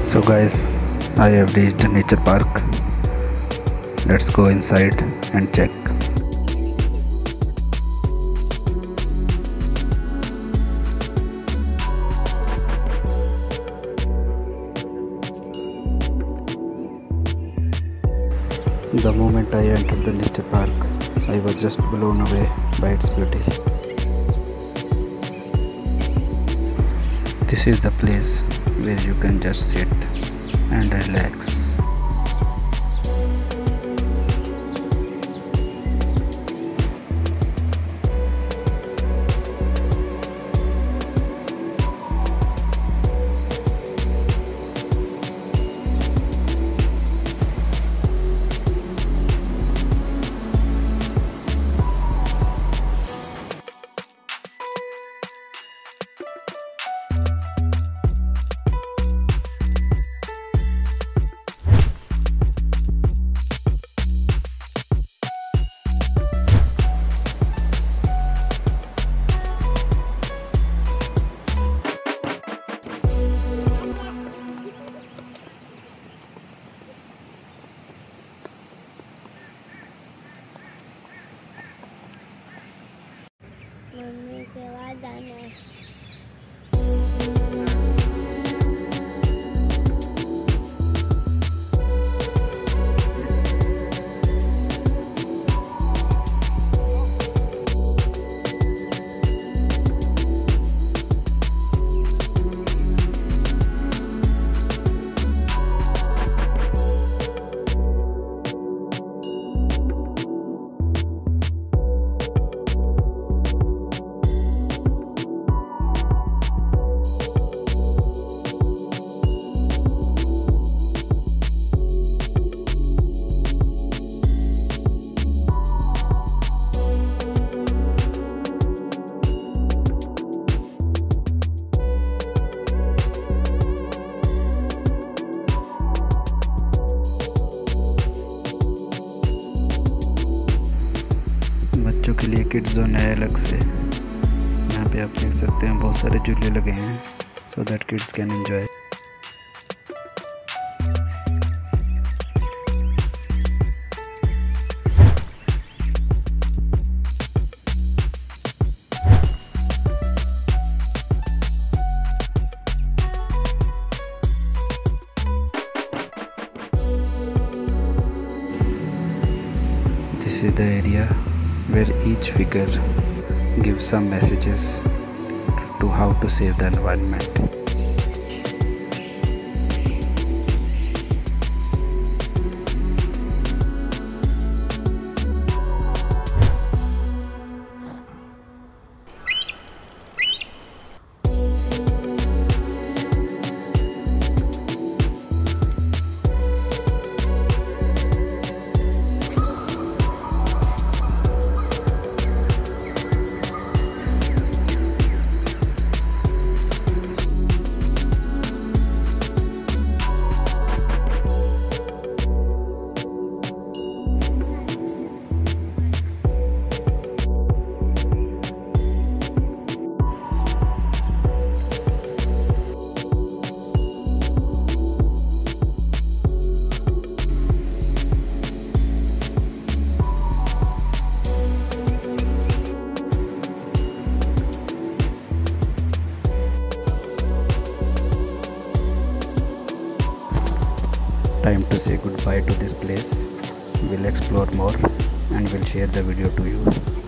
So guys, I have reached the nature park. Let's go inside and check. The moment I entered the nature park, I was just blown away by its beauty. This is the place where you can just sit and relax. Mummy के बाद आना है। बच्चों के लिए kids zone है अलग से। यहाँ पे आप देख सकते हैं बहुत सारे झूले लगे हैं so that kids can enjoy. This is the area where each figure gives some messages to how to save the environment. Time to say goodbye to this place. We'll explore more and we'll share the video to you.